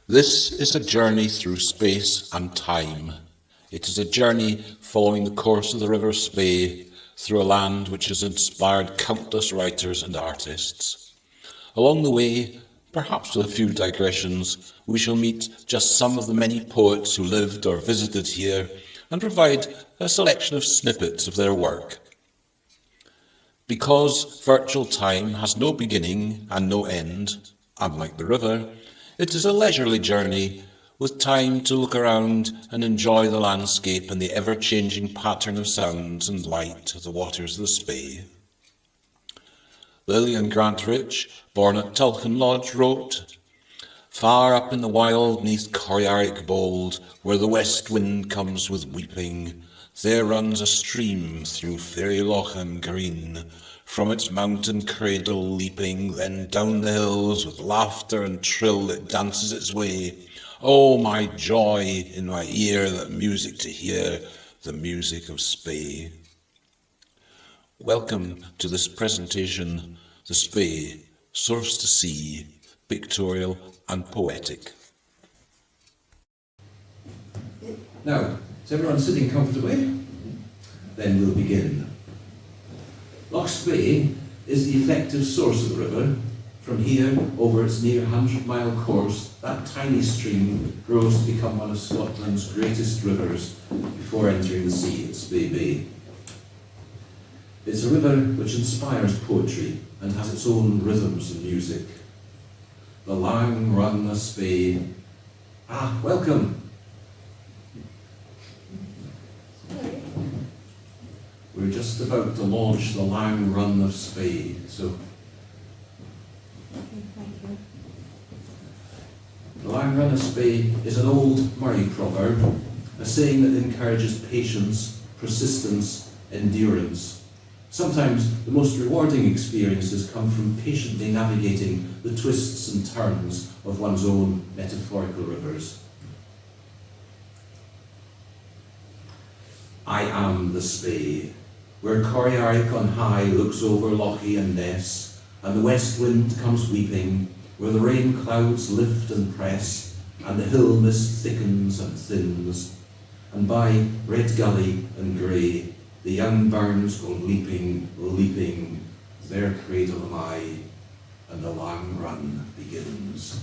This is a journey through space and time. It is a journey following the course of the River Spey through a land which has inspired countless writers and artists. Along the way, perhaps with a few digressions, we shall meet just some of the many poets who lived or visited here and provide a selection of snippets of their work. Because virtual time has no beginning and no end, unlike the river, it is a leisurely journey with time to look around and enjoy the landscape and the ever-changing pattern of sounds and light of the waters of the Spey. Lillian Grantown, born at Tulchan Lodge, wrote, "Far up in the wild neath Poetic bold, where the west wind comes with weeping, there runs a stream through fairy Lochan green, from its mountain cradle leaping, then down the hills with laughter and trill it dances its way. Oh, my joy in my ear, that music to hear, the music of Spey." Welcome to this presentation, The Spey, Source to Sea, Pictorial and Poetic. Now, is everyone sitting comfortably? Then we'll begin. Loch Spey is the effective source of the river. From here, over its near 100-mile course, that tiny stream grows to become one of Scotland's greatest rivers before entering the sea at Spey Bay. It's a river which inspires poetry and has its own rhythms and music. The lang run of Spey. Welcome. We're just about to launch the lang run of Spey, so the lang run of Spey is an old Murray proverb, a saying that encourages patience, persistence, endurance. Sometimes the most rewarding experiences come from patiently navigating the twists and turns of one's own metaphorical rivers. I am the Spey, where Poetic on high looks over Lochie and Ness, and the west wind comes weeping, where the rain clouds lift and press, and the hill mist thickens and thins, and by Red Gully and Grey, the young burns go leaping, leaping, their cradle am I, and the lang run begins.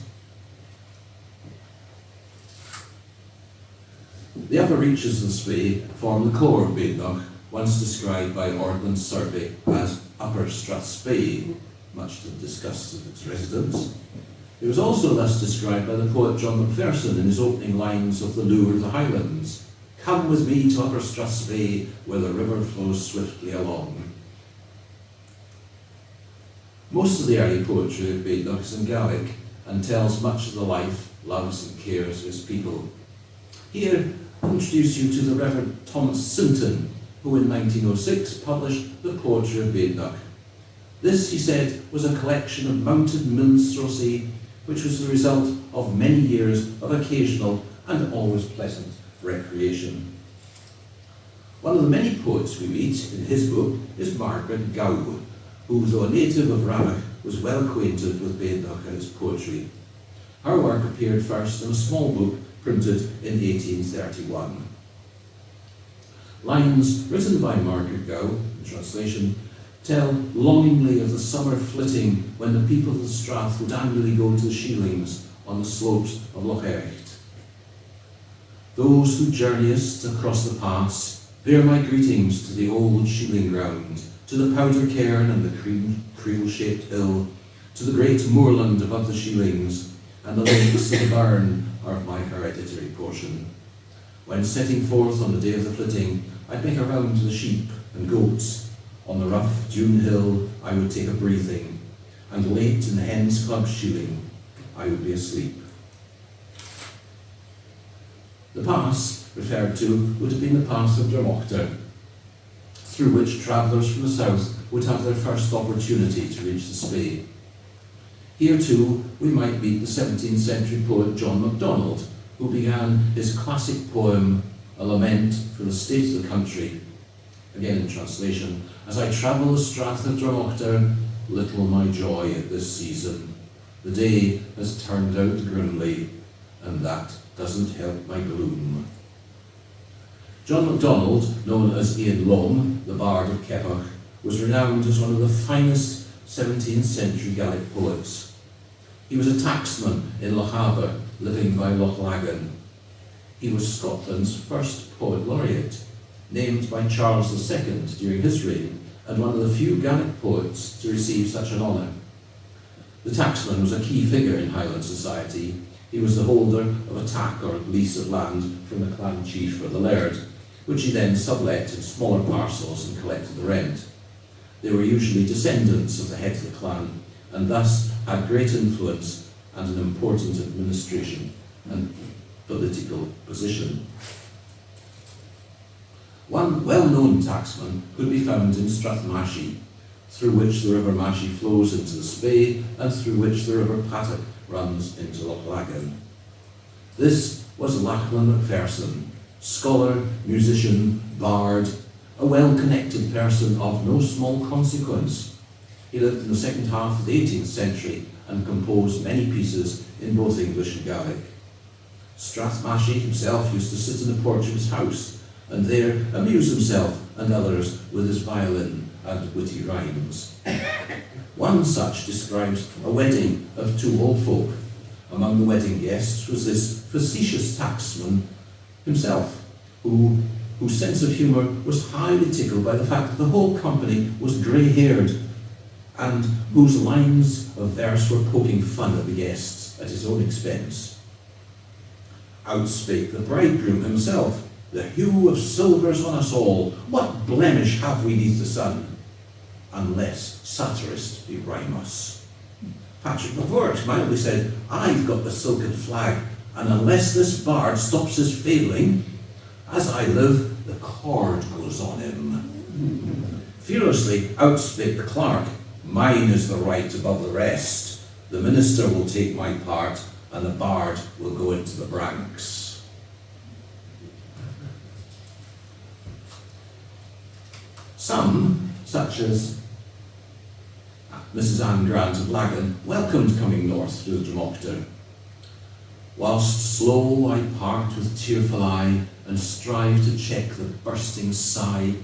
The upper reaches of the Spey form the core of Badenoch, once described by Ordnance Survey as Upper Strathspey, much to the disgust of its residents. It was also thus described by the poet John Macpherson in his opening lines of The Lure of the Highlands. Come with me to Upper Strathspey, where the river flows swiftly along. Most of the early poetry of Badenoch is in Gaelic and tells much of the life, loves and cares of his people. Here, I introduce you to the Reverend Thomas Sinton, who in 1906 published The Poetry of Badenoch. This, he said, was a collection of mounted minstrelsy, which was the result of many years of occasional and always pleasant recreation. One of the many poets we meet in his book is Margaret Gow, who, though a native of Rannoch, was well acquainted with Badenoch and its poetry. Her work appeared first in a small book printed in 1831. Lines written by Margaret Gow, in translation, tell longingly of the summer flitting when the people of the Strath would annually go to the Sheelings on the slopes of Loch Echt. Those who journeyest across the pass, bear my greetings to the old Sheeling ground, to the powder cairn and the creel-shaped hill, to the great moorland above the Sheelings, and the lakes of the Burn are of my hereditary portion. When setting forth on the day of the flitting, I'd make a round to the sheep and goats. On the rough Dune hill I would take a breathing, and late in the Hens Club Sheeling I would be asleep. The pass referred to would have been the pass of Dromoctor, through which travellers from the south would have their first opportunity to reach the Spey. Here too we might meet the 17th century poet John MacDonald, who began his classic poem, A Lament for the State of the Country. Again in translation, as I travel the Strath of Dromoctor, little my joy at this season. The day has turned out grimly, and that doesn't help my gloom. John MacDonald, known as Ian Lom, the Bard of Keppoch, was renowned as one of the finest 17th century Gaelic poets. He was a tacksman in Lochaber, living by Loch Lagan. He was Scotland's first poet laureate, named by Charles II during his reign, and one of the few Gaelic poets to receive such an honour. The tacksman was a key figure in Highland society. He was the holder of a tack or lease of land from the clan chief or the laird, which he then sublet in smaller parcels and collected the rent. They were usually descendants of the head of the clan, and thus had great influence and an important administration and political position. One well-known tacksman could be found in Strathmashi, through which the River Mashi flows into the Spey and through which the River Poetic runs into Loch Lagan. This was Lachlan Macpherson, scholar, musician, bard, a well-connected person of no small consequence. He lived in the second half of the 18th century and composed many pieces in both English and Gaelic. Strathmashi himself used to sit in the porch of his house and there amuse himself and others with his violin and witty rhymes. One such describes a wedding of two old folk. Among the wedding guests was this facetious tacksman himself, whose sense of humour was highly tickled by the fact that the whole company was grey-haired, and whose lines of verse were poking fun at the guests at his own expense. Out spake the bridegroom himself, "The hue of silver's on us all, what blemish have we neath the sun? Unless satirist be rhymus." Patrick Mavort mildly said, "I've got the silken flag, and unless this bard stops his failing, as I live, the cord goes on him." Fearlessly outspake the clerk, "Mine is the right above the rest. The minister will take my part, and the bard will go into the branks." Some, such as Mrs. Anne Grant of Lagan, welcomed coming north through the Dromoctor. "Whilst slow I part with tearful eye, and strive to check the bursting sigh,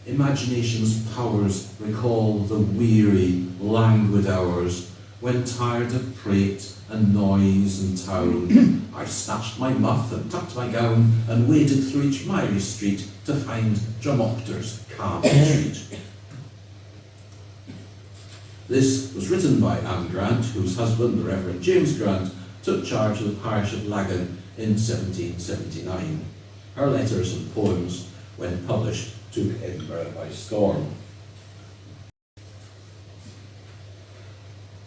imagination's powers recall the weary, languid hours, when tired of prate and noise and town, I snatched my muff and tucked my gown, and waded through each miry street to find Dromoctor's calm retreat." This was written by Anne Grant, whose husband, the Reverend James Grant, took charge of the parish of Lagan in 1779. Her letters and poems, when published, took Edinburgh by storm.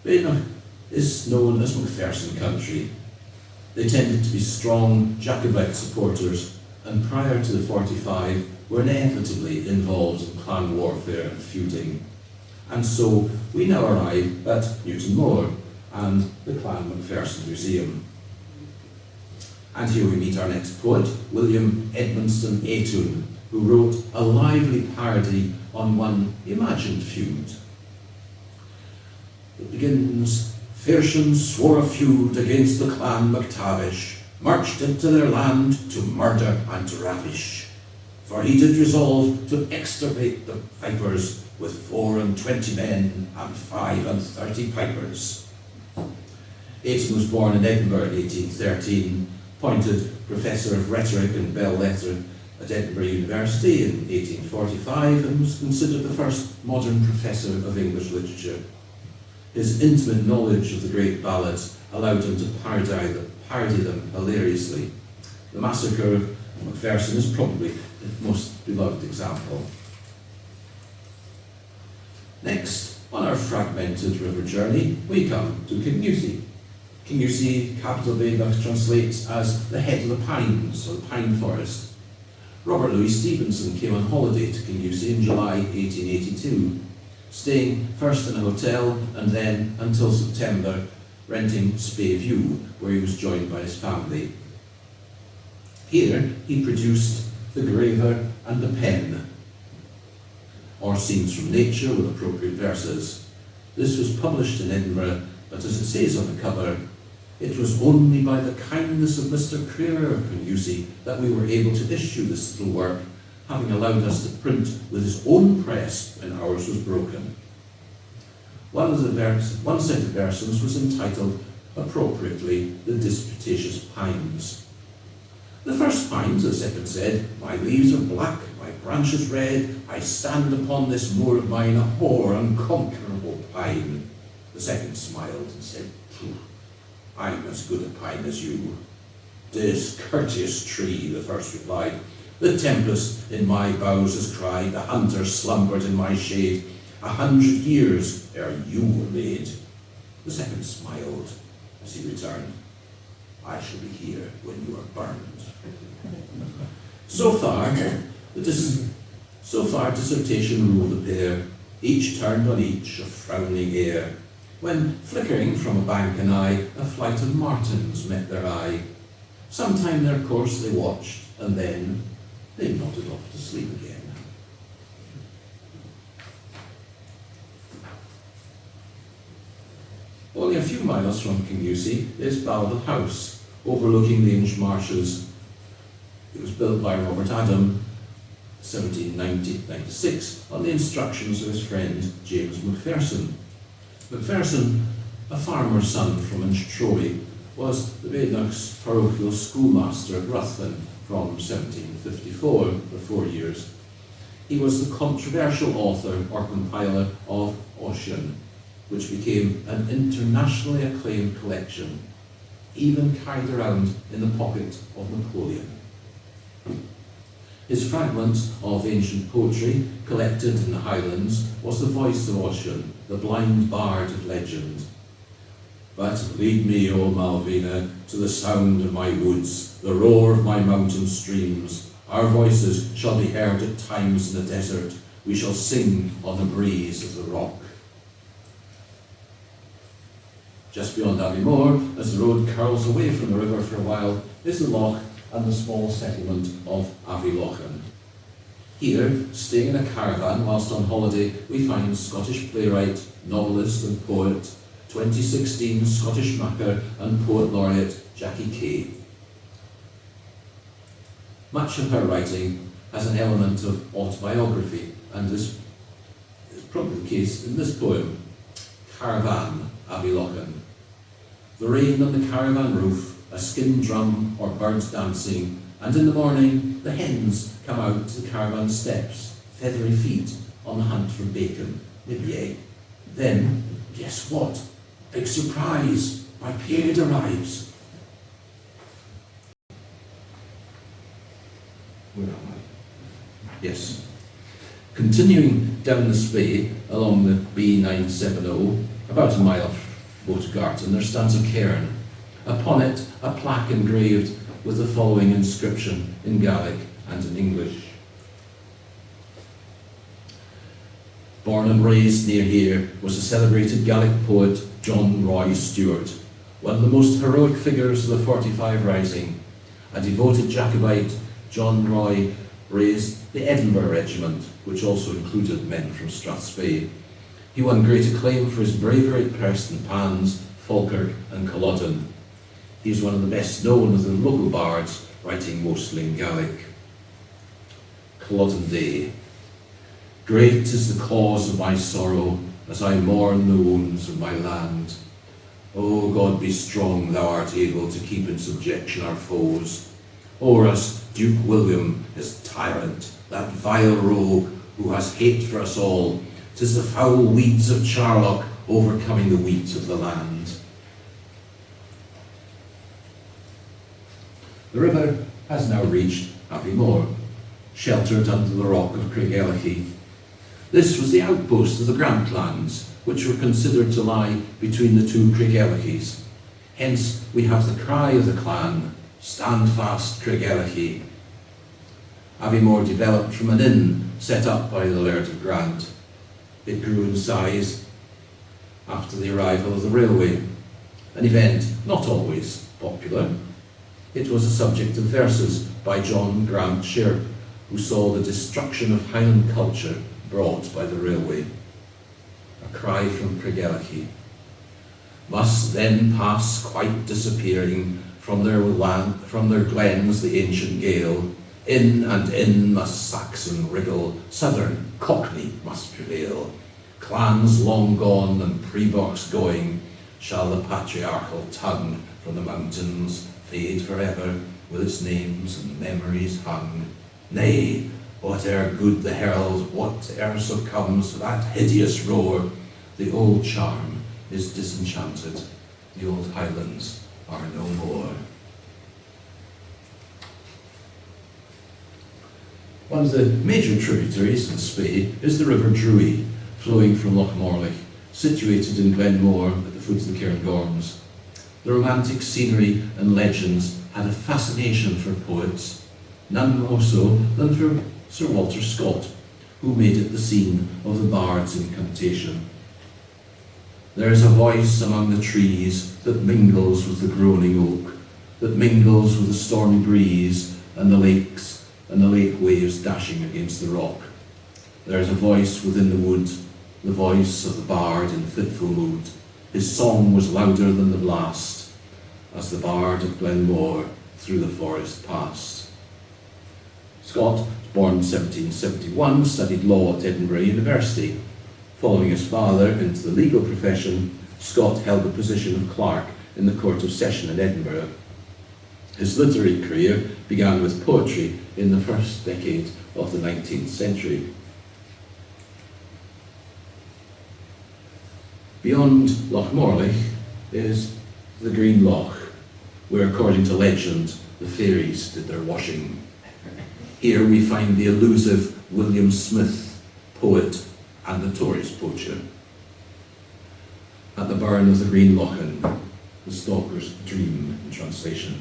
Bainach is known as Macpherson country. They tended to be strong Jacobite supporters, and prior to the 45 were inevitably involved in clan warfare and feuding. And so we now arrive at Newton Moor and the Clan Macpherson Museum. And here we meet our next poet, William Edmonston Aytoun, who wrote a lively parody on one imagined feud. It begins, "Fersen swore a feud against the clan MacTavish, marched into their land to murder and to ravish. For he did resolve to extirpate the vipers with 24 men and 35 pipers." Aytoun was born in Edinburgh in 1813, appointed Professor of Rhetoric and Belles Lettres at Edinburgh University in 1845, and was considered the first modern professor of English literature. His intimate knowledge of the great ballads allowed him to parody them hilariously. The Massacre of Macpherson is probably the most beloved example. Next, on our fragmented river journey, we come to Kingussie. Kingussie, capital Bainach, translates as the head of the pines, or the pine forest. Robert Louis Stevenson came on holiday to Kingussie in July 1882, staying first in a hotel and then, until September, renting Spey View, where he was joined by his family. Here he produced The Graver and the Pen, or Scenes from Nature with appropriate verses. This was published in Edinburgh, but as it says on the cover, It was only by the kindness of Mr. Creer of Conusey that we were able to issue this little work, having allowed us to print with his own press when ours was broken. One set of verses was entitled, appropriately, The Disputatious Pines. The first pine, the second said, my leaves are black, my branches red, I stand upon this moor of mine, a hoar, unconquerable pine. The second smiled and said, I'm as good a pine as you. Discourteous tree, the first replied, the tempest in my boughs has cried, the hunter slumbered in my shade, 100 years ere you were made. The second smiled as he returned, I shall be here when you are burned. So far, dissertation ruled the pair, each turned on each a frowning air, when, flickering from a bank anigh, a flight of martins met their eye. Sometime their course they watched, and then they nodded off to sleep again. Only a few miles from Kinusey is Baldock House, overlooking the Inch Marshes. It was built by Robert Adam, 1796, on the instructions of his friend James Macpherson. Macpherson, a farmer's son from Inchtroy, was the Badenoch's parochial schoolmaster at Ruthven from 1754 for 4 years. He was the controversial author or compiler of Ossian, which became an internationally acclaimed collection, even carried around in the pocket of Napoleon. His fragment of ancient poetry, collected in the Highlands, was the voice of Ossian, the blind bard of legend. But lead me, O Malvina, to the sound of my woods, the roar of my mountain streams. Our voices shall be heard at times in the desert. We shall sing on the breeze of the rock. Just beyond Aviemore, as the road curls away from the river for a while, is the loch and the small settlement of Avilochen. Here, staying in a caravan whilst on holiday, we find Scottish playwright, novelist and poet, 2016 Scottish Macker and Poet Laureate Jackie Kay. Much of her writing has an element of autobiography, and this is probably the case in this poem, Caravan, Avilochen. The rain on the caravan roof, a skin drum or birds dancing, and in the morning the hens come out to the caravan steps, feathery feet, on the hunt for bacon, maybe egg. Then, guess what? Big surprise! My period arrives. Where am I? Yes. Continuing down the Spey along the B970, about a mile from Boatgarten, there stands a cairn. Upon it, a plaque engraved with the following inscription in Gaelic and in English. Born and raised near here was the celebrated Gaelic poet John Roy Stewart, one of the most heroic figures of the 45 Rising. A devoted Jacobite, John Roy raised the Edinburgh Regiment, which also included men from Strathspey. He won great acclaim for his bravery at Preston Pans, Falkirk and Culloden. He is one of the best known of the local bards, writing mostly in Gaelic. Culloden Day. Great is the cause of my sorrow, as I mourn the wounds of my land. O God, be strong, thou art able to keep in subjection our foes. O'er us, Duke William, his tyrant, that vile rogue who has hate for us all. 'Tis the foul weeds of Charlock overcoming the wheat of the land. The river has now reached Aviemore, sheltered under the rock of Craigellachie. This was the outpost of the Grantlands, which were considered to lie between the two Craigellachies. Hence we have the cry of the clan, "Stand fast, Craigellachie." Aviemore developed from an inn set up by the Laird of Grant. It grew in size after the arrival of the railway, an event not always popular. It was a subject of verses by John Grant Shirp, who saw the destruction of Highland culture brought by the railway. A cry from Craigellachie. must then pass quite disappearing from their glens the ancient Gael. In and in must Saxon wriggle, Southern Cockney must prevail. Clans long gone and prebox going, shall the patriarchal tongue from the mountains fade forever with its names and memories hung. Nay, whate'er good the herald, whate'er succumbs to that hideous roar, the old charm is disenchanted, the old Highlands are no more. One of the major tributaries of the Spey is the River Drury, flowing from Loch Morlich, situated in Glenmore at the foot of the Cairngorms. The romantic scenery and legends had a fascination for poets, none more so than for Sir Walter Scott, who made it the scene of the bard's incantation. There is a voice among the trees that mingles with the groaning oak, that mingles with the stormy breeze and the lakes and the lake waves dashing against the rock. There is a voice within the wood, the voice of the bard in fitful mood. His song was louder than the blast, as the bard of Glenmore through the forest passed. Scott, born 1771, studied law at Edinburgh University. Following his father into the legal profession, Scott held the position of clerk in the Court of Session in Edinburgh. His literary career began with poetry in the first decade of the 19th century. Beyond Loch Morlich is the Green Loch, where, according to legend, the fairies did their washing. Here we find the elusive William Smith, poet and notorious poacher. At the burn of the Green Lochan, the stalker's dream in translation.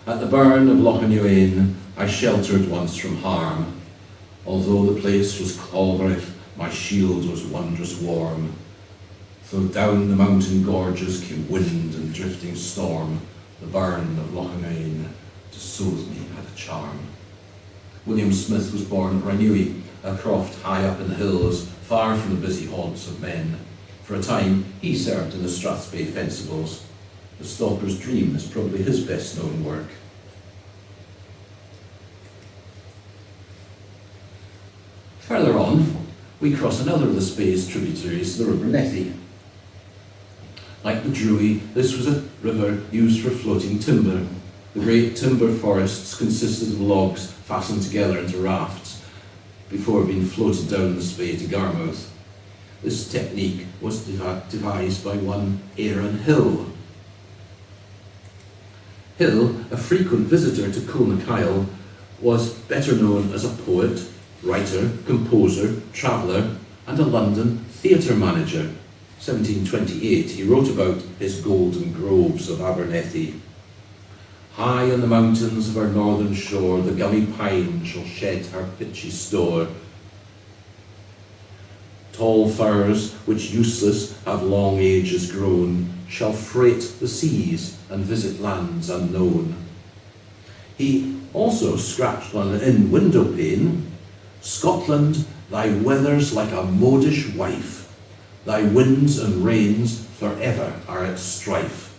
At the burn of Lochan Uain, I sheltered once from harm. Although the place was Colgrave, my shield was wondrous warm. Though down the mountain gorges came wind and drifting storm, the burn of Lochan Uain to soothe me had a charm. William Smith was born at Ranui, a croft high up in the hills, far from the busy haunts of men. For a time, he served in the Strathspey Fencibles. The Stalker's Dream is probably his best-known work. Further on, we cross another of the Spey's tributaries, the River Nethy. Like the Drury, this was a river used for floating timber. The great timber forests consisted of logs fastened together into rafts before being floated down the Spey to Garmouth. This technique was devised by one Aaron Hill. Hill, a frequent visitor to Culnakyle, was better known as a poet, writer, composer, traveller, and a London theatre manager. 1728, he wrote about his golden groves of Abernethy. High on the mountains of our northern shore, the gummy pine shall shed her pitchy store. Tall firs, which useless have long ages grown, shall freight the seas and visit lands unknown. He also scratched on an inn window pane, Scotland, thy weather's like a modish wife, thy winds and rains forever are at strife.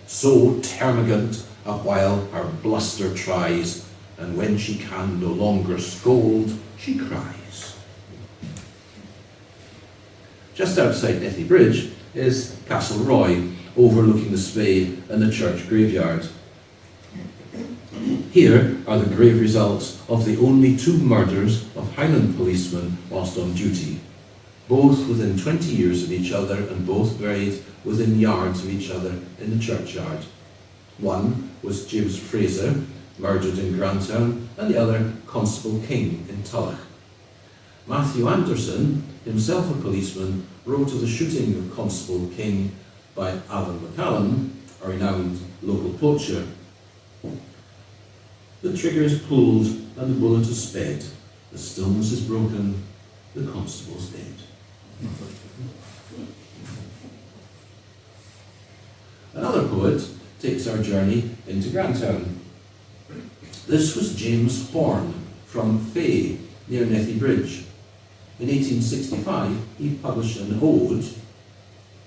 So termagant a while her bluster tries, and when she can no longer scold, she cries. Just outside Nethy Bridge is Castle Roy, overlooking the Spey and the church graveyard. Here are the grave results of the only two murders of Highland policemen whilst on duty, both within 20 years of each other and both buried within yards of each other in the churchyard. One was James Fraser, murdered in Grantown, and the other Constable King in Tulloch. Matthew Anderson, himself a policeman, wrote of the shooting of Constable King by Alan McCallum, a renowned local poacher. The trigger is pulled and the bullet is sped. The stillness is broken, the constable's dead. Another poet takes our journey into Grantown. This was James Horn from Fay, near Nethy Bridge. In 1865, he published an ode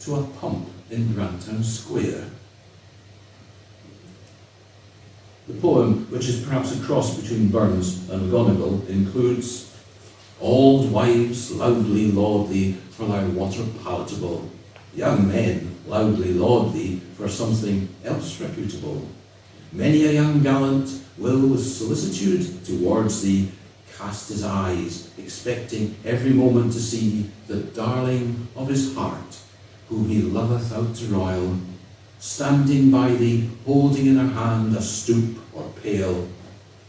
to a pump in Grantown Square. The poem, which is perhaps a cross between Burns and McGonagall, includes "Old wives loudly laud thee for thy water palatable. Young men loudly laud thee for something else reputable. Many a young gallant will with solicitude towards thee cast his eyes, expecting every moment to see the darling of his heart, whom he loveth out to royal, standing by thee, holding in her hand a stoup or pail.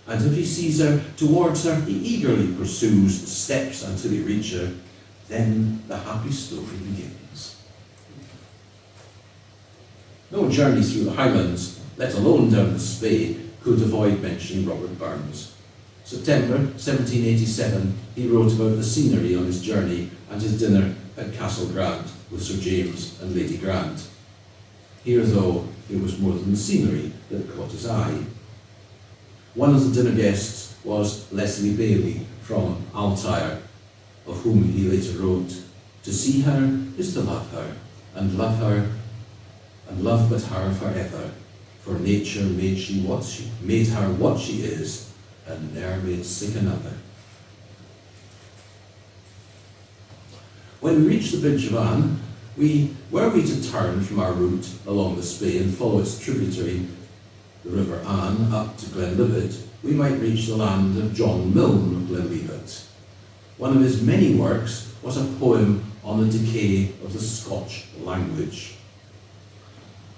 And if he sees her, towards her he eagerly pursues, steps until he reach her. Then the happy story begins." No journey through the Highlands, let alone down the Spey, could avoid mentioning Robert Burns. September 1787, he wrote about the scenery on his journey and his dinner at Castle Grant with Sir James and Lady Grant. Here, though, it was more than the scenery that caught his eye. One of the dinner guests was Leslie Bailey from Altyre, of whom he later wrote, "To see her is to love her, and love but her forever. For nature made her what she is, and ne'er made sick another." When we reached the Bridge of Anne, were we to turn from our route along the Spey and follow its tributary, the River Anne, up to Glenlivet, we might reach the land of John Milne of Glenlivet. One of his many works was a poem on the decay of the Scotch language.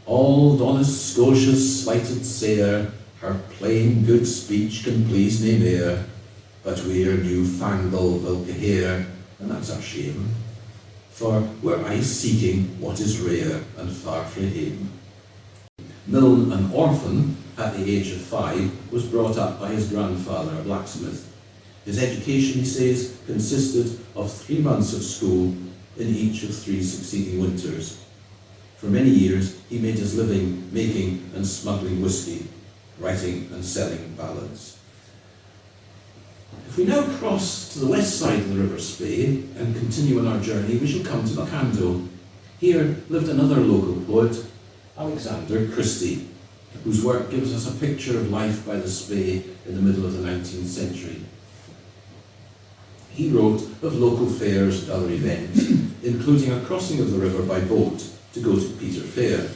"Auld honest Scotia's slighted sair, her plain good speech can please nae mair, but we're new-fangled ilka hair, and that's our shame. For we're aye seeking what is rare and far frae hame." Milne, an orphan at the age of 5, was brought up by his grandfather, a blacksmith. His education, he says, consisted of 3 months at school in each of 3 succeeding winters. For many years, he made his living making and smuggling whisky, writing and selling ballads. If we now cross to the west side of the River Spey and continue on our journey, we shall come to Lochando. Here lived another local poet, Alexander Christie, whose work gives us a picture of life by the Spey in the middle of the 19th century. He wrote of local fairs and other events, including a crossing of the river by boat to go to Peter Fair.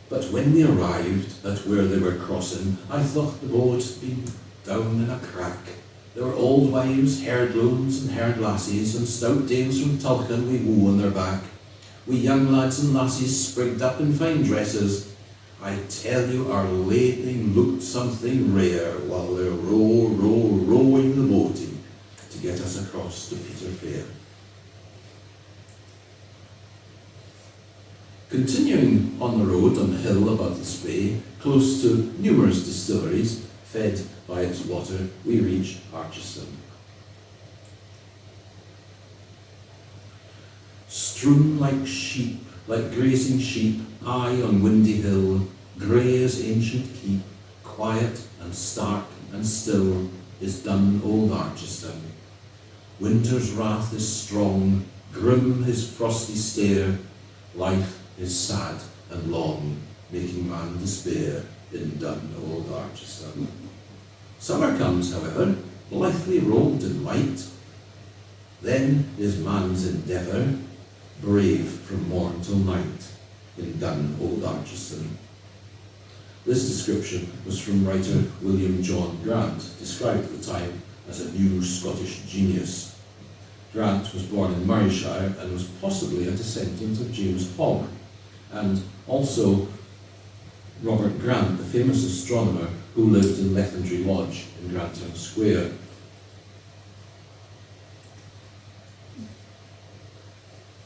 "But when we arrived at where they were crossing, I thought the boat had been down in a crack. There were old wives, hairdlooms and haired lassies, and stout dames from Tulchan wi' woe on their back. We young lads and lassies sprigged up in fine dresses. I tell you, our lading looked something rare while they're rowing the boating to get us across to Peter Fair." Continuing on the road on the hill above the Spey, close to numerous distilleries fed by its water, we reach Archiston. Strewn like grazing sheep, high on windy hill, grey as ancient keep, quiet and stark and still, is dun old Archiston. Winter's wrath is strong, grim his frosty stare, life is sad and long, making man despair in dun old Archiston. Summer comes, however, blithely robed in light. Then is man's endeavour, brave from morn till night, in dun old Archiston. This description was from writer William John Grant, described at the time as a new Scottish genius. Grant was born in Murrayshire and was possibly a descendant of James Hogg, and also Robert Grant, the famous astronomer who lived in Lethingtree Lodge in Grantown Square.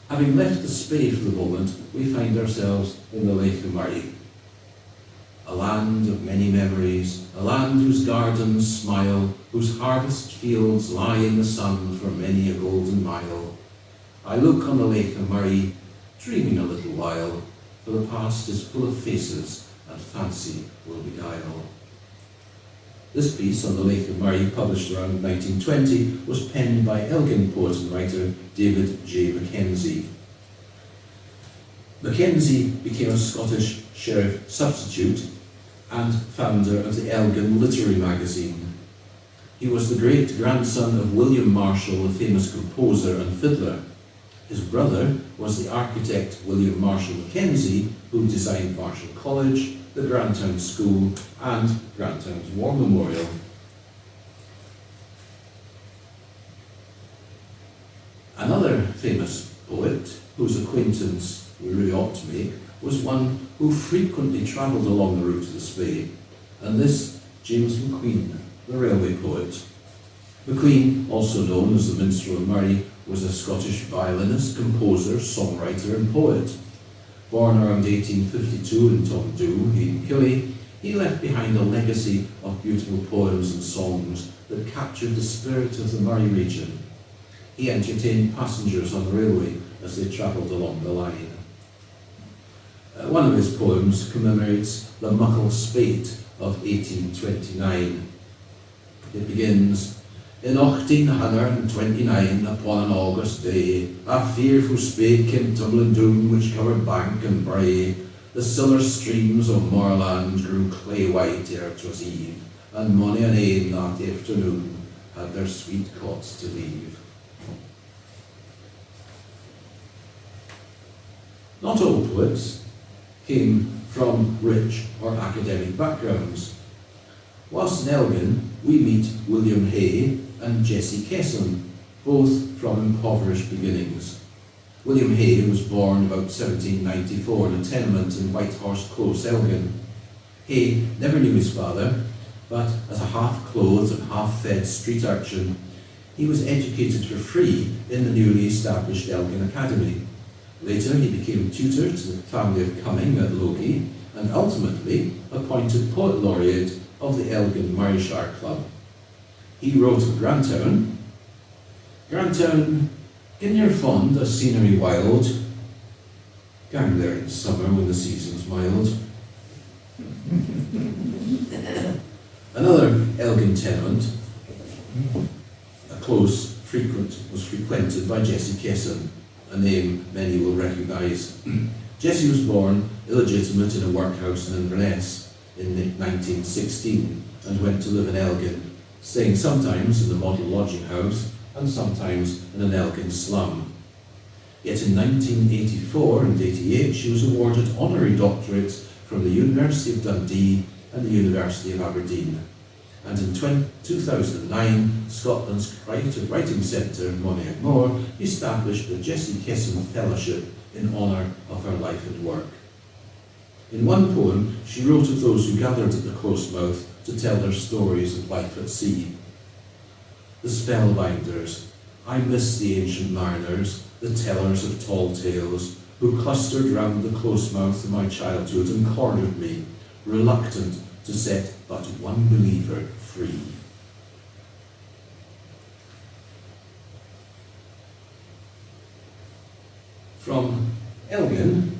Having left the Spey for the moment, we find ourselves in the Lake of Murray. A land of many memories, a land whose gardens smile, whose harvest fields lie in the sun for many a golden mile. I look on the Lake of Murray, dreaming a little while, for the past is full of faces, and fancy will beguile. This piece on the Lake of Murray, published around 1920, was penned by Elgin poet and writer David J. Mackenzie. Mackenzie became a Scottish sheriff substitute and founder of the Elgin Literary Magazine. He was the great-grandson of William Marshall, the famous composer and fiddler. His brother was the architect William Marshall Mackenzie, who designed Marshall College, the Grantown School, and Grantown's War Memorial. Another famous poet, whose acquaintance we really ought to make, was one who frequently travelled along the route of the Spey, and this James Macqueen, the railway poet. Macqueen, also known as the Minstrel of Murray, was a Scottish violinist, composer, songwriter and poet. Born around 1852 in Tondhu, Killie, he left behind a legacy of beautiful poems and songs that captured the spirit of the Murray region. He entertained passengers on the railway as they travelled along the line. One of his poems commemorates the Muckle Spate of 1829. It begins, "In 1829, upon an August day, a fearful spate came tumbling down, which covered bank and brae. The siller streams of moorland grew clay-white ere 'twas eve, and mony an ane that afternoon had their sweet cots to leave." Not all poets came from rich or academic backgrounds. Whilst in Elgin, we meet William Hay and Jessie Kesson, both from impoverished beginnings. William Hay was born about 1794 in a tenement in Whitehorse Close, Elgin. Hay never knew his father, but as a half-clothed and half-fed street urchin, he was educated for free in the newly established Elgin Academy. Later he became tutor to the family of Cumming at Logie, and ultimately appointed Poet Laureate of the Elgin Murrayshire Club. He wrote of Grantown, "Grantown, gin you're fond of scenery wild, gang there in summer when the season's mild." Another Elgin tenement, a close was frequented by Jessie Kesson, a name many will recognise. Jessie was born illegitimate in a workhouse in Inverness in 1916 and went to live in Elgin, staying sometimes in the model lodging house and sometimes in an Elgin slum. Yet in 1984 and 88 she was awarded honorary doctorates from the University of Dundee and the University of Aberdeen. And in 2009, Scotland's Creative Writing Centre in Monaghmore established the Jessie Kesson Fellowship in honour of her life and work. In one poem, she wrote of those who gathered at the close mouth to tell their stories of life at sea. "The spellbinders, I miss the ancient mariners, the tellers of tall tales, who clustered round the close mouth of my childhood and cornered me, reluctant to set but one believer free." From Elgin,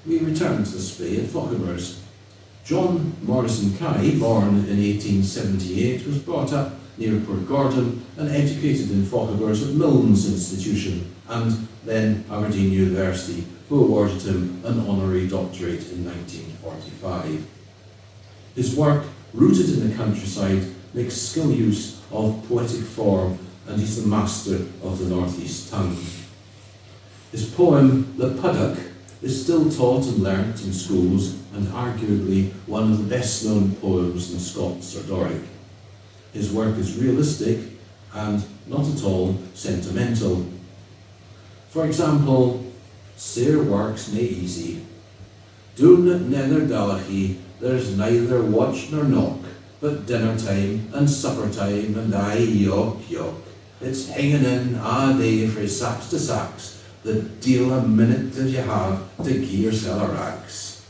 we return to the Spey at Fochabers. John Morrison Kye, born in 1878, was brought up near Port Gordon and educated in Fochabers at Milnes Institution and then Aberdeen University, who awarded him an honorary doctorate in 1945. His work, rooted in the countryside, makes skilled use of poetic form, and he's the master of the North East tongue. His poem, The Puddock, is still taught and learnt in schools and arguably one of the best known poems in Scots or Doric. His work is realistic and not at all sentimental. For example, "Sair work's nae easy. Doon at nether Dalachie, there's neither watch nor knock, but dinner time and supper time and aye yok yok. It's hanging in a' day frae sacks to sacks, the deal a minute that you have to gie yoursel a racks."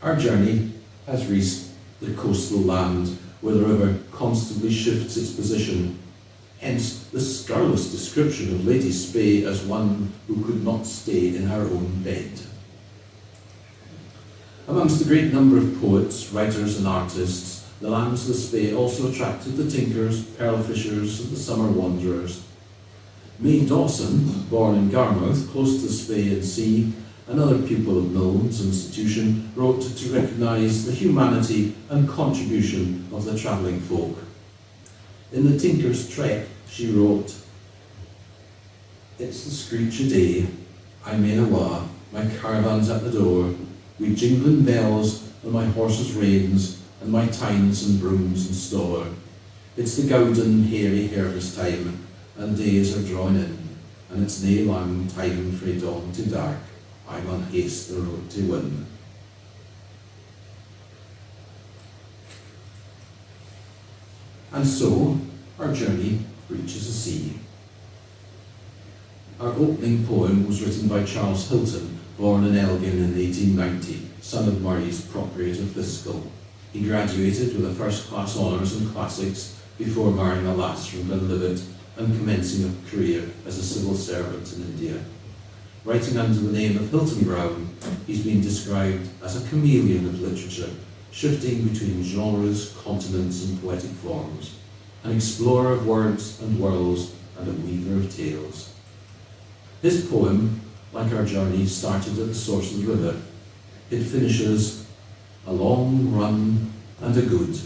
Our journey has reached the coastal land where the river constantly shifts its position, hence the scurrilous description of Lady Spey as one who could not stay in her own bed. Amongst the great number of poets, writers and artists, the lands of the Spey also attracted the tinkers, pearl fishers and the summer wanderers. May Dawson, born in Garmouth, close to Spey and Sea, another pupil of Milne's institution, wrote to recognise the humanity and contribution of the travelling folk. In The Tinker's Trek, she wrote, "It's the screech o' day, I'm in awa, my caravan's at the door, with jingling bells and my horse's reins, and my tines and brooms in store. It's the gowden, hairy harvest time, and days are drawing in, and it's nae lang time frae dawn to dark, I maun haste the road to win." And so, our journey reaches the sea. Our opening poem was written by Charles Hilton, born in Elgin in 1890, son of Murray's Procurator Fiscal. He graduated with a first-class honours in classics before marrying a lass from Glenlivet and commencing a career as a civil servant in India. Writing under the name of Hilton Brown, he's been described as a chameleon of literature, shifting between genres, continents and poetic forms, an explorer of words and worlds and a weaver of tales. His poem, like our journey, started at the source of the river. It finishes, "A long run and a good,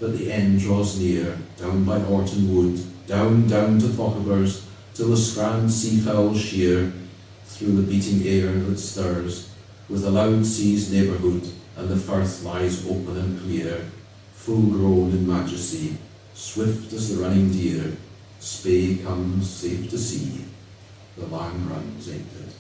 but the end draws near, down by Orton Wood, down to Faughibers, till the Scran seafowl sheer, through the beating air that stirs, with the loud sea's neighbourhood, and the firth lies open and clear, full grown in majesty, swift as the running deer, Spey comes safe to sea, the lang run's ended."